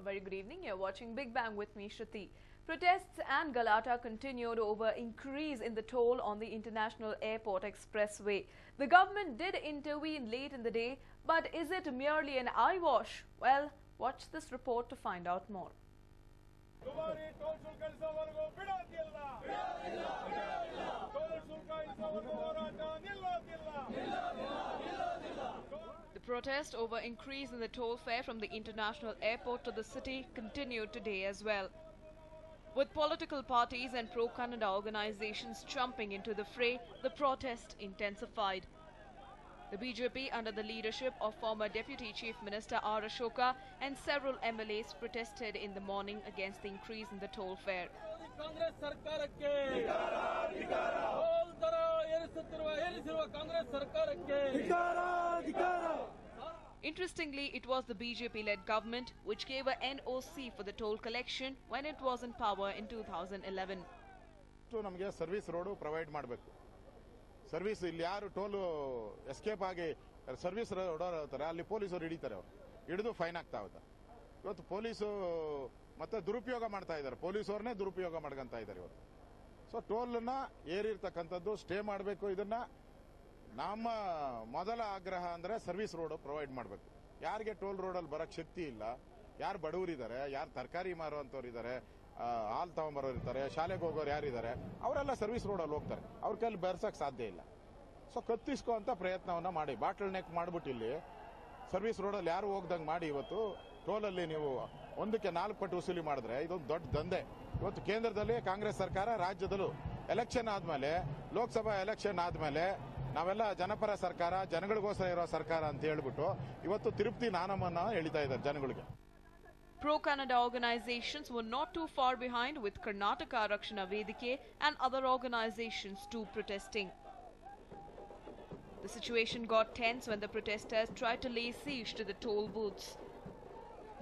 very good evening. You're watching Big Bang with me, Shruti. Protests and Galata continued over increase in the toll on the International Airport Expressway. The government did intervene late in the day, but is it merely an eyewash? Well, watch this report to find out more. The protest over increase in the toll fare from the international airport to the city continued today as well. With political parties and pro-Kannada organizations jumping into the fray, the protest intensified. The BJP, under the leadership of former Deputy Chief Minister R. Ashoka and several MLAs, protested in the morning against the increase in the toll fare. Interestingly, it was the BJP-led government which gave a NOC for the toll collection when it was in power in 2011. ನಮಗೆ service road provide ಮಾಡಬೇಕು. Service ಇಲ್ಲಿ ಯಾರು toll escape ಆಗಿ service road ಇರ್ತಾರೆ ಅಲ್ಲಿ ಪೊಲೀಸರು ಹಿಡಿತಾರೆ, ಅವರು ಹಿಡಿದು ಫೈನ್ ಆಗ್ತಾ ಹೋಗ್ತಾರೆ. ಇವತ್ತು ಪೊಲೀಸು ಮತ್ತೆ ದುರುಪಯೋಗ ಮಾಡ್ತಾ ಇದ್ದಾರೆ, ಪೊಲೀಸವ್ರನ್ನೇ ದುರುಪಯೋಗ ಮಾಡ್ಕೊಂತ ಇದ್ದಾರೆ ಇವತ್ತು. ಸೊ ಟೋಲ್ನ ಏರಿರ್ತಕ್ಕಂಥದ್ದು ಸ್ಟೇ ಮಾಡಬೇಕು. ಇದನ್ನ ನಮ್ಮ ಮೊದಲ ಆಗ್ರಹ ಅಂದ್ರೆ ಸರ್ವಿಸ್ ರೋಡ್ ಪ್ರೊವೈಡ್ ಮಾಡಬೇಕು. ಯಾರಿಗೆ ಟೋಲ್ ರೋಡಲ್ಲಿ ಬರಕ್ ಶಕ್ತಿ ಇಲ್ಲ, ಯಾರು ಬಡವರಿದ್ದಾರೆ, ಯಾರು ತರಕಾರಿ ಮಾರುವಂತವ್ರು ಇದ್ದಾರೆ, ಹಾಲು ತಗೊಂಬರೋರು ಇರ್ತಾರೆ, ಶಾಲೆಗೆ ಹೋಗೋರು ಯಾರಿದ್ದಾರೆ, ಅವರೆಲ್ಲ ಸರ್ವಿಸ್ ರೋಡಲ್ಲಿ ಹೋಗ್ತಾರೆ. ಅವ್ರ ಕೈಲಿ ಬೆರ್ಸಕ್ ಸಾಧ್ಯ ಇಲ್ಲ. ಸೊ ಕತ್ತಿಸ್ಕೋ ಅಂತ ಪ್ರಯತ್ನವನ್ನ ಮಾಡಿ, ಬಾಟಲ್ ನೆಕ್ ಮಾಡ್ಬಿಟ್ಟು ಇಲ್ಲಿ ಸರ್ವಿಸ್ ರೋಡಲ್ಲಿ ಯಾರು ಹೋಗ್ದಂಗೆ ಮಾಡಿ ಇವತ್ತು ಟೋಲಲ್ಲಿ ನೀವು ಒಂದಕ್ಕೆ 4 ಪಟ್ಟು ವಸೂಲಿ ಮಾಡಿದ್ರೆ ಇದೊಂದು ದೊಡ್ಡ ದಂಧೆ. ಇವತ್ತು ಕೇಂದ್ರದಲ್ಲಿ ಕಾಂಗ್ರೆಸ್ ಸರ್ಕಾರ, ರಾಜ್ಯದಲ್ಲೂ ಎಲೆಕ್ಷನ್ ಆದ್ಮೇಲೆ, ಲೋಕಸಭಾ ಎಲೆಕ್ಷನ್ ಆದ್ಮೇಲೆ ನಾವೆಲ್ಲ ಜನಪರ ಸರ್ಕಾರ, ಜನಗಳಿಗೋಸ್ಕರ ಇರೋ ಸರ್ಕಾರ ಅಂತ ಹೇಳ್ಬಿಟ್ಟು ಇವತ್ತು ತಿರುಪ್ತಿ ನಾನಮ್ಮನ್ನ ಎಳಿತಾ ಇದ್ದಾರೆ ಜನಗಳಿಗೆ. Pro-Kannada organizations were not too far behind, with Karnataka Rakshana Vedike and other organizations too protesting. The situation got tense when the protesters tried to lay siege to the toll booths.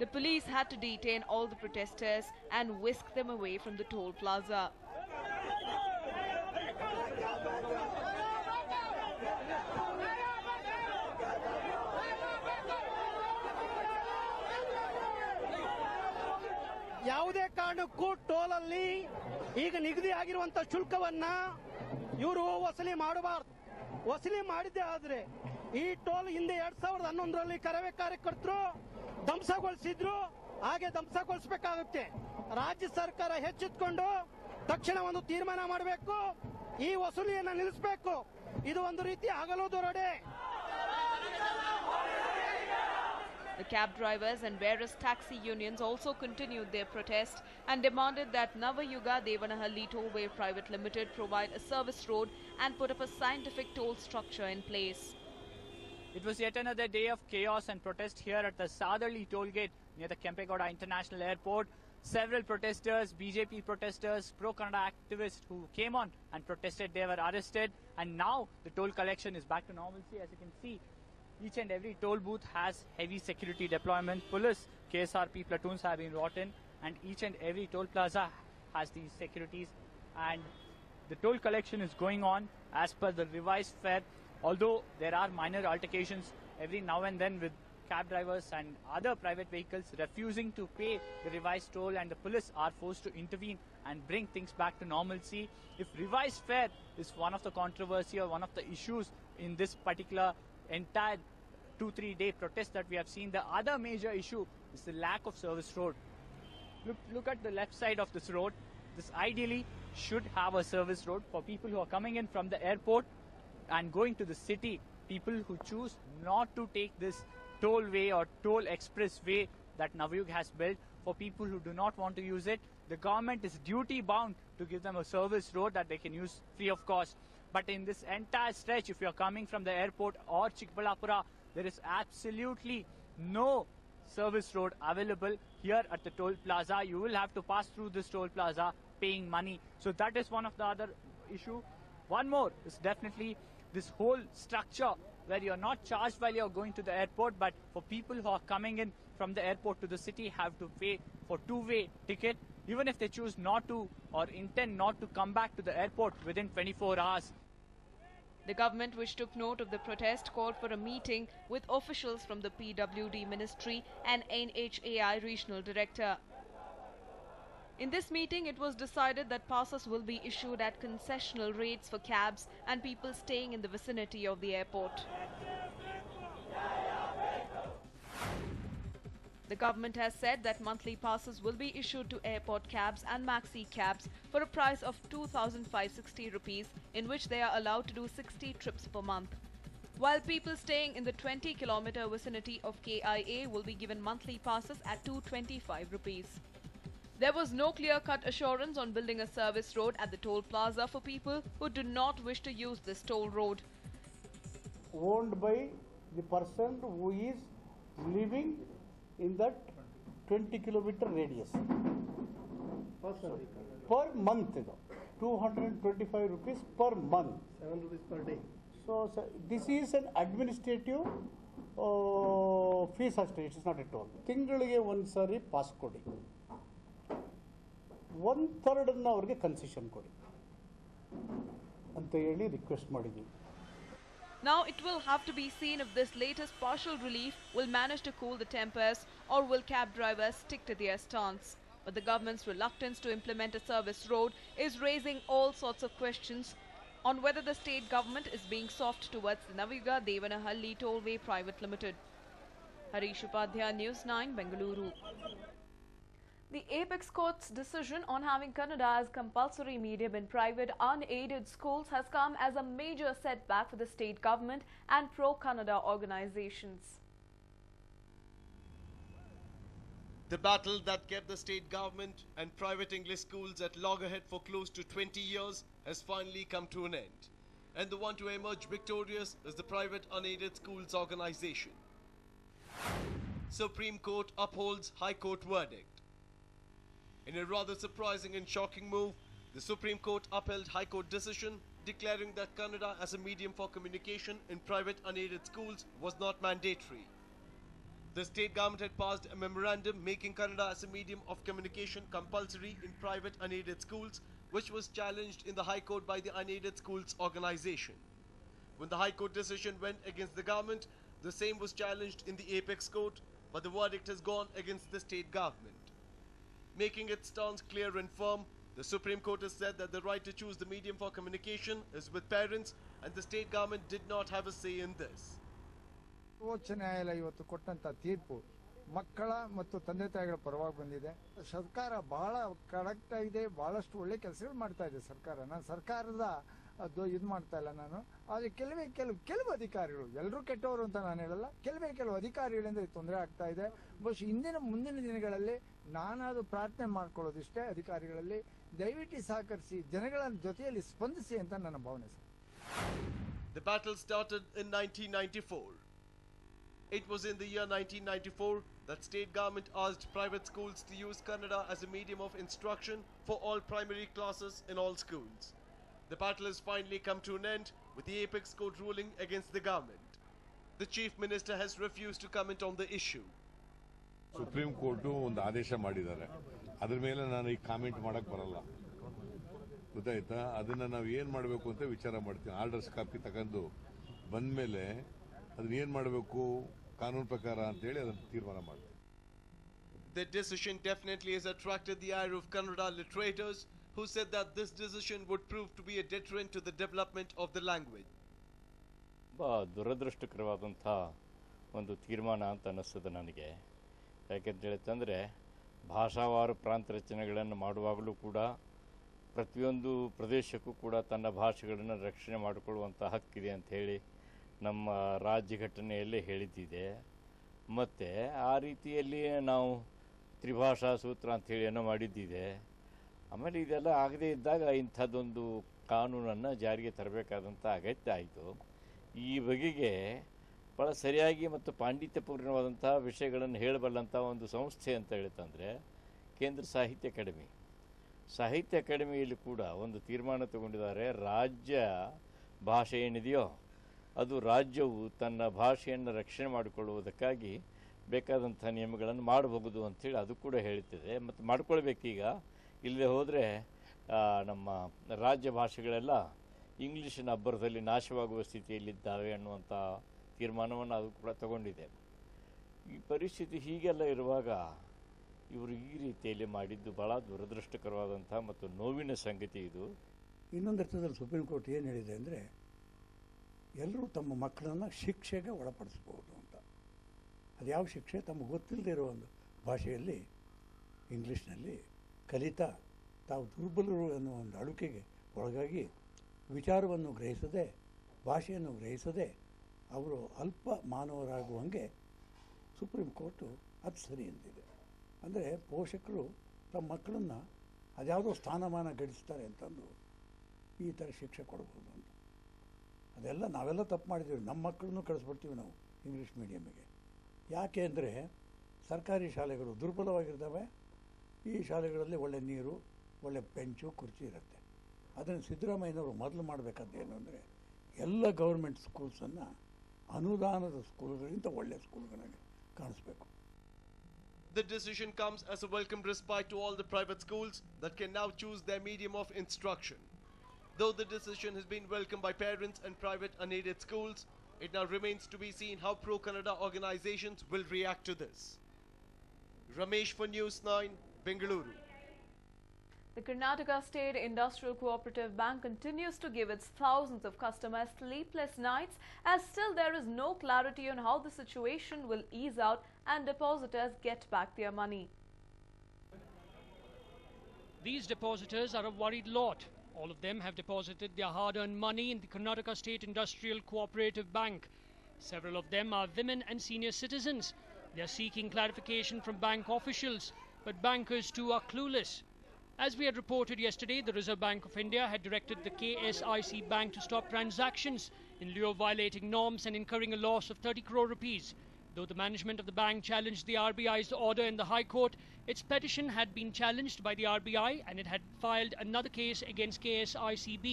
The police had to detain all the protesters and whisk them away from the toll plaza. ಯಾವುದೇ ಕಾರಣಕ್ಕೂ ಟೋಲಲ್ಲಿ ಈಗ ನಿಗದಿ ಆಗಿರುವಂತ ಶುಲ್ಕವನ್ನ ಇವರು ವಸೂಲಿ ಮಾಡಬಾರದು. ವಸೂಲಿ ಮಾಡಿದ್ದೇ ಆದ್ರೆ ಈ ಟೋಲ್ ಹಿಂದೆ 2011ರಲ್ಲಿ ಕರವೇ ಕಾರ್ಯಕರ್ತರು ಧ್ವಂಸಗೊಳಿಸಿದ್ರು, ಹಾಗೆ ಧ್ವಂಸಗೊಳಿಸಬೇಕಾಗುತ್ತೆ. ರಾಜ್ಯ ಸರ್ಕಾರ ಎಚ್ಚೆತ್ತುಕೊಂಡು ತಕ್ಷಣ ಒಂದು ತೀರ್ಮಾನ ಮಾಡಬೇಕು, ಈ ವಸೂಲಿಯನ್ನ ನಿಲ್ಲಿಸಬೇಕು. ಇದು ಒಂದು ರೀತಿ ಹಗಲು ದರೋಡೆ. The cab drivers and various taxi unions also continued their protest and demanded that Navayuga Devanahalli Tollway Private Limited provide a service road and put up a scientific toll structure in place. It was yet another day of chaos and protest here at the Sadarli toll gate near the Kempegowda International Airport. Several protesters, BJP protesters, pro-Kannada activists who came on and protested, they were arrested, and now the toll collection is back to normalcy. As you can see, each and every toll booth has heavy security deployment. Police, KSRP platoons have been brought in, and each and every toll plaza has these securities. And the toll collection is going on as per the revised fare, although there are minor altercations every now and then with cab drivers and other private vehicles refusing to pay the revised toll, and the police are forced to intervene and bring things back to normalcy. If revised fare is one of the controversy or one of the issues in this particular entire 2-3 day protest that we have seen, the other major issue is the lack of service road. Look at the left side of this road. This ideally should have a service road for people who are coming in from the airport and going to the city. People who choose not to take this tollway or toll expressway that Navayug has built, for people who do not want to use it, the government is duty bound to give them a service road that they can use free of cost. But in this entire stretch, if you're coming from the airport or Chikbalapura, there is absolutely no service road available here at the toll plaza. You will have to pass through this toll plaza paying money. So that is one of the other issue. One more is definitely this whole structure where you're not charged while you're going to the airport, but for people who are coming in from the airport to the city have to pay for two-way ticket, even if they choose not to or intend not to come back to the airport within 24 hours. The government, which took note of the protest, called for a meeting with officials from the PWD Ministry and NHAI Regional Director. In this meeting, it was decided that passes will be issued at concessional rates for cabs and people staying in the vicinity of the airport. The government has said that monthly passes will be issued to airport cabs and maxi cabs for a price of 2,560 rupees, in which they are allowed to do 60 trips per month. While people staying in the 20-kilometer vicinity of KIA will be given monthly passes at 225 rupees. There was no clear-cut assurance on building a service road at the toll plaza for people who do not wish to use this toll road. Owned by the person who is living in that 20-kilometer radius. Per month, 225 rupees per month. 7 rupees per day. So this is an administrative fees ಅಷ್ಟೇ, it is not a toll. ತಿಂಗಳಿಗೆ ಒಂದು ಸಾರಿ pass ಕೊಡಿ, 1/3 ಅವ್ರಿಗೆ concession ಕೊಡಿ ಅಂತ ಹೇಳಿ request ಮಾಡಿದ್ವಿ. Now it will have to be seen if this latest partial relief will manage to cool the tempers, or will cab drivers stick to their stance. But the government's reluctance to implement a service road is raising all sorts of questions on whether the state government is being soft towards the Naviga Devanahalli Tollway Private Limited. Harish Upadhyay, News9, Bengaluru. The Apex Court's decision on having Kannada as compulsory medium in private unaided schools has come as a major setback for the state government and pro-Kannada organizations. The battle that kept the state government and private English schools at loggerhead for close to 20 years has finally come to an end. And the one to emerge victorious is the private unaided schools organization. Supreme Court upholds High Court verdict. In a rather surprising and shocking move, the Supreme Court upheld High Court decision declaring that Kannada as a medium for communication in private unaided schools was not mandatory. The state government had passed a memorandum making Kannada as a medium of communication compulsory in private unaided schools, which was challenged in the High Court by the Unaided Schools organization. When the High Court decision went against the government, the same was challenged in the Apex Court, but the verdict has gone against the state government. Making its stance clear and firm, the Supreme Court has said that the right to choose the medium for communication is with parents, and the state government did not have a say in this. ಸರ್ವೋಚ್ಚ ನ್ಯಾಯಾಲಯ ಇವತ್ತು ಕೊಟ್ಟಂತ ತೀರ್ಪು ಮಕ್ಕಳ ಮತ್ತು ತಂದೆ ತಾಯಿಗಳ ಪರವಾಗಿ ಬಂದಿದೆ. ಸರ್ಕಾರ ಬಹಳ ಕರೆಕ್ಟ್ ಆಗಿದೆ, ಬಹಳಷ್ಟು ಒಳ್ಳೆ ಕೆಲಸಗಳು ಮಾಡ್ತಾ ಇದೆ ಸರ್ಕಾರ. ನಾನು ಸರ್ಕಾರದ ಅದು ಇದು ಮಾಡ್ತಾ ಇಲ್ಲ ನಾನು. ಆದರೆ ಕೆಲವು ಅಧಿಕಾರಿಗಳು, ಎಲ್ಲರೂ ಕೆಟ್ಟವರು ಅಂತ ನಾನು ಹೇಳಲ್ಲ, ಕೆಲವು ಅಧಿಕಾರಿಗಳಿಂದ ತೊಂದರೆ ಆಗ್ತಾ ಇದೆ. ಬಹುಶಃ ಮುಂದಿನ ದಿನಗಳಲ್ಲಿ ನಾನಾದರೂ ಪ್ರಾರ್ಥನೆ ಮಾಡ್ಕೊಳ್ಳೋದಿಷ್ಟೇ, ಅಧಿಕಾರಿಗಳಲ್ಲಿ ದಯವಿಟ್ಟು ಸಹಕರಿಸಿ ಜನಗಳ ಜೊತೆಯಲ್ಲಿ ಸ್ಪಂದಿಸಿ ಅಂತ ನನ್ನ ಭಾವನೆ sir. The battle started in 1994. It was in the year 1994 that state government asked private schools to use Kannada as a medium of instruction for all primary classes in all schools. The battle has finally come to an end with the Apex Court ruling against the government. The Chief Minister has refused to comment on the issue. Supreme court ಒಂದು ಆದೇಶ ಮಾಡಿದ್ದಾರೆ, ಅದ್ರ ಮೇಲೆ ನಾನು ಈಗ comment ಮಾಡಕ್ ಬರಲ್ಲ, ಗೊತ್ತಾಯ್ತಾ? ಅದನ್ನ ನಾವು ಏನ್ ಮಾಡಬೇಕು ಅಂತ ವಿಚಾರ ಮಾಡ್ತೀವಿ. ಆರ್ಡರ್ಸ್ ಕಾಪಿ ತಗೊಂಡು ಬಂದ್ಮೇಲೆ ಅದನ್ನ ಏನ್ ಮಾಡಬೇಕು ಕಾನೂನು ಪ್ರಕಾರ ಅಂತ ಹೇಳಿ ಅದನ್ನ ತೀರ್ಮಾನ ಮಾಡ್ತೀವಿ. The decision definitely has attracted the ire of Kannada literators, who said that this decision would prove to be a deterrent to the development of the language. ದುರದೃಷ್ಟಕರವಾದಂಥ ಒಂದು ತೀರ್ಮಾನ ಅಂತ ಅನ್ನಿಸ್ತದೆ ನನಗೆ. ಯಾಕೆಂತ ಹೇಳಿತಂದರೆ ಭಾಷಾವಾರು ಪ್ರಾಂತ ರಚನೆಗಳನ್ನು ಮಾಡುವಾಗಲೂ ಕೂಡ ಪ್ರತಿಯೊಂದು ಪ್ರದೇಶಕ್ಕೂ ಕೂಡ ತನ್ನ ಭಾಷೆಗಳನ್ನು ರಕ್ಷಣೆ ಮಾಡಿಕೊಳ್ಳುವಂಥ ಹಕ್ಕಿದೆ ಅಂತ ಹೇಳಿ ನಮ್ಮ ರಾಜ್ಯ ಘಟನೆಯಲ್ಲೇ ಹೇಳಿದ್ದಿದೆ. ಮತ್ತು ಆ ರೀತಿಯಲ್ಲಿ ನಾವು ತ್ರಿಭಾಷಾ ಸೂತ್ರ ಅಂಥೇಳಿ ಏನೋ ಮಾಡಿದ್ದಿದೆ. ಆಮೇಲೆ ಇದೆಲ್ಲ ಆಗದೇ ಇದ್ದಾಗ ಇಂಥದ್ದೊಂದು ಕಾನೂನನ್ನು ಜಾರಿಗೆ ತರಬೇಕಾದಂಥ ಅಗತ್ಯ ಆಯಿತು. ಈ ಬಗೆಗೆ ಭಾಳ ಸರಿಯಾಗಿ ಮತ್ತು ಪಾಂಡಿತ್ಯಪೂರ್ಣವಾದಂಥ ವಿಷಯಗಳನ್ನು ಹೇಳಬಲ್ಲಂಥ ಒಂದು ಸಂಸ್ಥೆ ಅಂತ ಹೇಳ್ತಂದರೆ ಕೇಂದ್ರ ಸಾಹಿತ್ಯ ಅಕಾಡೆಮಿ. ಸಾಹಿತ್ಯ ಅಕಾಡೆಮಿಯಲ್ಲಿ ಕೂಡ ಒಂದು ತೀರ್ಮಾನ ತಗೊಂಡಿದ್ದಾರೆ, ರಾಜ್ಯ ಭಾಷೆ ಏನಿದೆಯೋ ಅದು ರಾಜ್ಯವು ತನ್ನ ಭಾಷೆಯನ್ನು ರಕ್ಷಣೆ ಮಾಡಿಕೊಳ್ಳುವುದಕ್ಕಾಗಿ ಬೇಕಾದಂಥ ನಿಯಮಗಳನ್ನು ಮಾಡಬಹುದು ಅಂಥೇಳಿ ಅದು ಕೂಡ ಹೇಳ್ತಿದೆ. ಮತ್ತು ಮಾಡ್ಕೊಳ್ಬೇಕೀಗ, ಇಲ್ಲದೆ ಹೋದರೆ ನಮ್ಮ ರಾಜ್ಯ ಭಾಷೆಗಳೆಲ್ಲ ಇಂಗ್ಲೀಷಿನ ಅಬ್ಬರದಲ್ಲಿ ನಾಶವಾಗುವ ಸ್ಥಿತಿಯಲ್ಲಿದ್ದಾವೆ ಅನ್ನುವಂಥ ತೀರ್ಮಾನವನ್ನು ಅದು ಕೂಡ ತಗೊಂಡಿದೆ. ಈ ಪರಿಸ್ಥಿತಿ ಹೀಗೆಲ್ಲ ಇರುವಾಗ ಇವರು ಈ ರೀತಿಯಲ್ಲಿ ಮಾಡಿದ್ದು ಭಾಳ ದುರದೃಷ್ಟಕರವಾದಂಥ ಮತ್ತು ನೋವಿನ ಸಂಗತಿ ಇದು. ಇನ್ನೊಂದು ಅರ್ಥದಲ್ಲಿ ಸುಪ್ರೀಂ ಕೋರ್ಟ್ ಏನು ಹೇಳಿದೆ ಅಂದರೆ, ಎಲ್ಲರೂ ತಮ್ಮ ಮಕ್ಕಳನ್ನು ಶಿಕ್ಷೆಗೆ ಒಳಪಡಿಸ್ಬೋದು ಅಂತ. ಅದು ಯಾವ ಶಿಕ್ಷೆ? ತಮಗೆ ಗೊತ್ತಿಲ್ಲದೆ ಇರೋ ಒಂದು ಭಾಷೆಯಲ್ಲಿ, ಇಂಗ್ಲೀಷ್ನಲ್ಲಿ ಕಲಿತಾ ತಾವು ದುರ್ಬಲರು ಅನ್ನುವ ಒಂದು ಅಳುಕೆಗೆ ಒಳಗಾಗಿ ವಿಚಾರವನ್ನು ಗ್ರಹಿಸದೆ, ಭಾಷೆಯನ್ನು ಗ್ರಹಿಸದೆ ಅವರು ಅಲ್ಪ ಮಾನವರಾಗುವಂಗೆ ಸುಪ್ರೀಂ ಕೋರ್ಟು ಅದು ಸರಿ ಅಂತಿದೆ. ಅಂದರೆ ಪೋಷಕರು ತಮ್ಮ ಮಕ್ಕಳನ್ನು ಅದ್ಯಾವುದೋ ಸ್ಥಾನಮಾನ ಗಳಿಸ್ತಾರೆ ಅಂತಂದು ಈ ಥರ ಶಿಕ್ಷೆ ಕೊಡ್ಬೋದು ಅಂತ. ಅದೆಲ್ಲ ನಾವೆಲ್ಲ ತಪ್ಪು ಮಾಡಿದ್ದೀವಿ. ನಮ್ಮ ಮಕ್ಕಳನ್ನು ಕಳಿಸ್ಬಿಡ್ತೀವಿ ನಾವು ಇಂಗ್ಲೀಷ್ ಮೀಡಿಯಮ್ಮಿಗೆ. ಯಾಕೆ ಅಂದರೆ ಸರ್ಕಾರಿ ಶಾಲೆಗಳು ದುರ್ಬಲವಾಗಿರ್ತವೆ. ಈ ಶಾಲೆಗಳಲ್ಲಿ ಒಳ್ಳೆ ನೀರು, ಒಳ್ಳೆ ಬೆಂಚು, ಕುರ್ಚಿ ಇರುತ್ತೆ. ಅದನ್ನು ಸಿದ್ದರಾಮಯ್ಯನವರು ಮೊದಲು ಮಾಡಬೇಕಾದ್ದು ಏನು ಅಂದರೆ, ಎಲ್ಲ ಗೌರ್ಮೆಂಟ್ ಸ್ಕೂಲ್ಸನ್ನು ಅನುದಾನದ ಸ್ಕೂಲ್ಗಳಿಂದ ಒಳ್ಳೆಯ ಸ್ಕೂಲ್ಗಳಾಗಿ ಕಾಣಿಸ್ಬೇಕು. The decision comes as a welcome respite to all the private schools that can now choose their medium of instruction. Though the decision has been welcomed by parents and private unaided schools, it now remains to be seen how pro-Kannada organizations will react to this. Ramesh for News9, Bengaluru. The Karnataka State Industrial Cooperative Bank continues to give its thousands of customers sleepless nights, as still there is no clarity on how the situation will ease out and depositors get back their money. These depositors are a worried lot. All of them have deposited their hard-earned money in the Karnataka State Industrial Cooperative Bank. Several of them are women and senior citizens. They are seeking clarification from bank officials, but bankers too are clueless. As we had reported yesterday, the Reserve Bank of India had directed the KSIC Bank to stop transactions in lieu of violating norms and incurring a loss of 30 crore rupees. Though the management of the bank challenged the RBI's order in the High Court, its petition had been challenged by the RBI and it had filed another case against KSICB.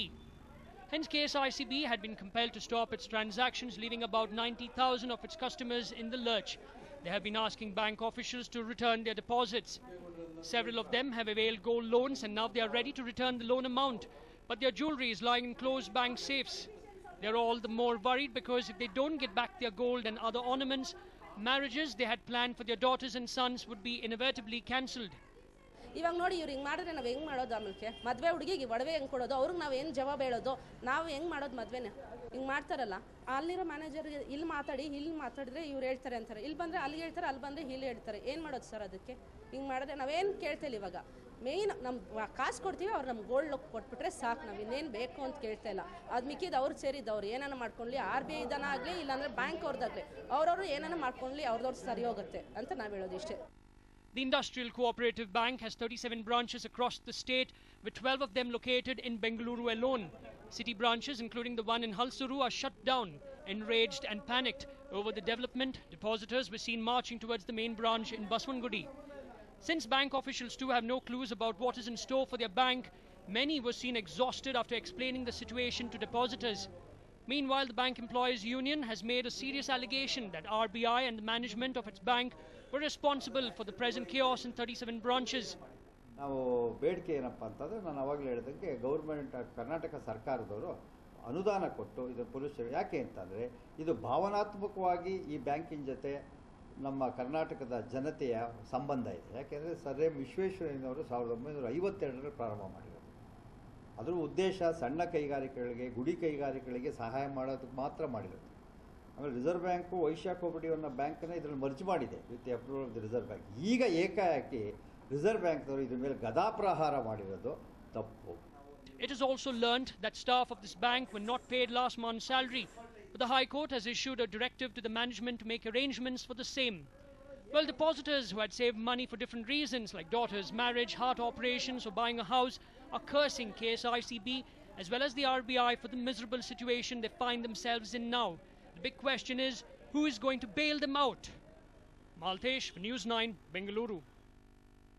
Hence, KSICB had been compelled to stop its transactions, leaving about 90,000 of its customers in the lurch. They have been asking bank officials to return their deposits. Several of them have availed gold loans and now they are ready to return the loan amount, but their jewellery is lying in closed bank safes. They are all the more worried because if they don't get back their gold and other ornaments, marriages they had planned for their daughters and sons would be inevitably cancelled. ಇವಾಗ ನೋಡಿ ಇವ್ರು ಹಿಂಗೆ ಮಾಡಿದ್ರೆ ನಾವು ಹೆಂಗೆ ಮಾಡೋದು? ಆಮೇಲೆ ಮದುವೆ ಹುಡುಗಿಗೆ ಒಡವೆ ಹೆಂಗೆ ಕೊಡೋದು? ಅವ್ರಿಗೆ ನಾವು ಏನು ಜವಾಬ್ ಹೇಳೋದು? ನಾವು ಹೆಂಗೆ ಮಾಡೋದು ಮದುವೆನ? ಹಿಂಗೆ ಮಾಡ್ತಾರಲ್ಲ, ಅಲ್ಲಿರೋ ಮ್ಯಾನೇಜರ್ಗೆ ಇಲ್ಲಿ ಮಾತಾಡಿದ್ರೆ ಇವ್ರು ಹೇಳ್ತಾರೆ ಅಂತಾರೆ, ಇಲ್ಲಿ ಬಂದರೆ ಅಲ್ಲಿಗೆ ಹೇಳ್ತಾರೆ, ಅಲ್ಲಿ ಬಂದರೆ ಇಲ್ಲಿ ಹೇಳ್ತಾರೆ. ಏನು ಮಾಡೋದು ಸರ್ ಅದಕ್ಕೆ? ಹಿಂಗೆ ಮಾಡಿದ್ರೆ ನಾವೇನು ಕೇಳ್ತೇವೆ ಇವಾಗ? ಮೇಯ್ನ್ ನಮ್ಮ ಕಾಸು ಕೊಡ್ತೀವಿ, ಅವ್ರು ನಮ್ಮ ಗೋಲ್ಡ್ ಕೊಟ್ಬಿಟ್ರೆ ಸಾಕು, ನಾವು ಇನ್ನೇನು ಬೇಕು ಅಂತ ಕೇಳ್ತಾ ಇಲ್ಲ. ಅದು ಮಿಕ್ಕಿದ್ದು ಅವ್ರು ಸೇರಿದ್ದವ್ರು ಏನಾನ ಮಾಡ್ಕೊಳ್ಳಿ, RBI ಇದನ್ನ ಆಗಲಿ ಇಲ್ಲಾಂದರೆ ಬ್ಯಾಂಕ್ ಅವ್ರದ್ದಾಗಲಿ, ಅವ್ರವ್ರು ಏನಾನ ಮಾಡ್ಕೊಳ್ಳಿ, ಅವ್ರದವ್ರು ಸರಿ ಹೋಗುತ್ತೆ ಅಂತ ನಾವು ಹೇಳೋದು ಇಷ್ಟೇ. The Industrial Cooperative Bank has 37 branches across the state, with 12 of them located in Bengaluru alone. City branches, including the one in Halsuru, are shut down. Enraged and panicked over the development, depositors were seen marching towards the main branch in Baswangudi. Since bank officials too have no clues about what is in store for their bank, many were seen exhausted after explaining the situation to depositors. Meanwhile, the Bank Employees Union has made a serious allegation that RBI and the management of its bank were responsible for the present chaos in 37 branches. ನಾವು ಬೇಡಿಕೆ ಏನಪ್ಪ ಅಂತಂದರೆ, ನಾನು ಅವಾಗಲೇ ಹೇಳಿದಂಗೆ government Karnataka ಸರ್ಕಾರದವರು ಅನುದಾನ ಕೊಟ್ಟು ಇದನ್ನು ಪೊಲೀಸರು, ಯಾಕೆ ಅಂತಂದರೆ ಇದು ಭಾವನಾತ್ಮಕವಾಗಿ ಈ ಬ್ಯಾಂಕಿನ ಜೊತೆ ನಮ್ಮ ಕರ್ನಾಟಕದ ಜನತೆಯ ಸಂಬಂಧ ಇದೆ. ಯಾಕೆಂದರೆ ಸರ್ ಎಂ ವಿಶ್ವೇಶ್ವರಯ್ಯನವರು 1952ರಲ್ಲಿ ಪ್ರಾರಂಭ ಮಾಡಿರೋದು. ಅದರ ಉದ್ದೇಶ ಸಣ್ಣ ಕೈಗಾರಿಕೆಗಳಿಗೆ, ಗುಡಿ ಕೈಗಾರಿಕೆಗಳಿಗೆ ಸಹಾಯ ಮಾಡೋದಕ್ಕೆ ಮಾತ್ರ ಮಾಡಿರೋದು. ಆಮೇಲೆ ರಿಸರ್ವ್ ಬ್ಯಾಂಕು ವೈಶ್ಯ ಕೋಆಪರೇಟಿವ್ ಅನ್ನೋ ಬ್ಯಾಂಕನ್ನು ಇದರಲ್ಲಿ ಮರ್ಜ್ ಮಾಡಿದೆ with the approval of the reserve bank. ಈಗ ಏಕಾಏಕಿ ರಿಸರ್ವ್ ಬ್ಯಾಂಕ್ನವರು ಇದ್ರ ಮೇಲೆ ಗದಾಪ್ರಹಾರ ಮಾಡಿರೋದು ತಪ್ಪು. It is also learnt that staff of this bank were not paid last month's salary, but the High Court has issued a directive to the management to make arrangements for the same. Well, depositors who had saved money for different reasons, like daughter's marriage, heart operations or buying a house, are cursing KSICB as well as the RBI for the miserable situation they find themselves in now. The big question is, who is going to bail them out? Maltesh for News9, Bengaluru.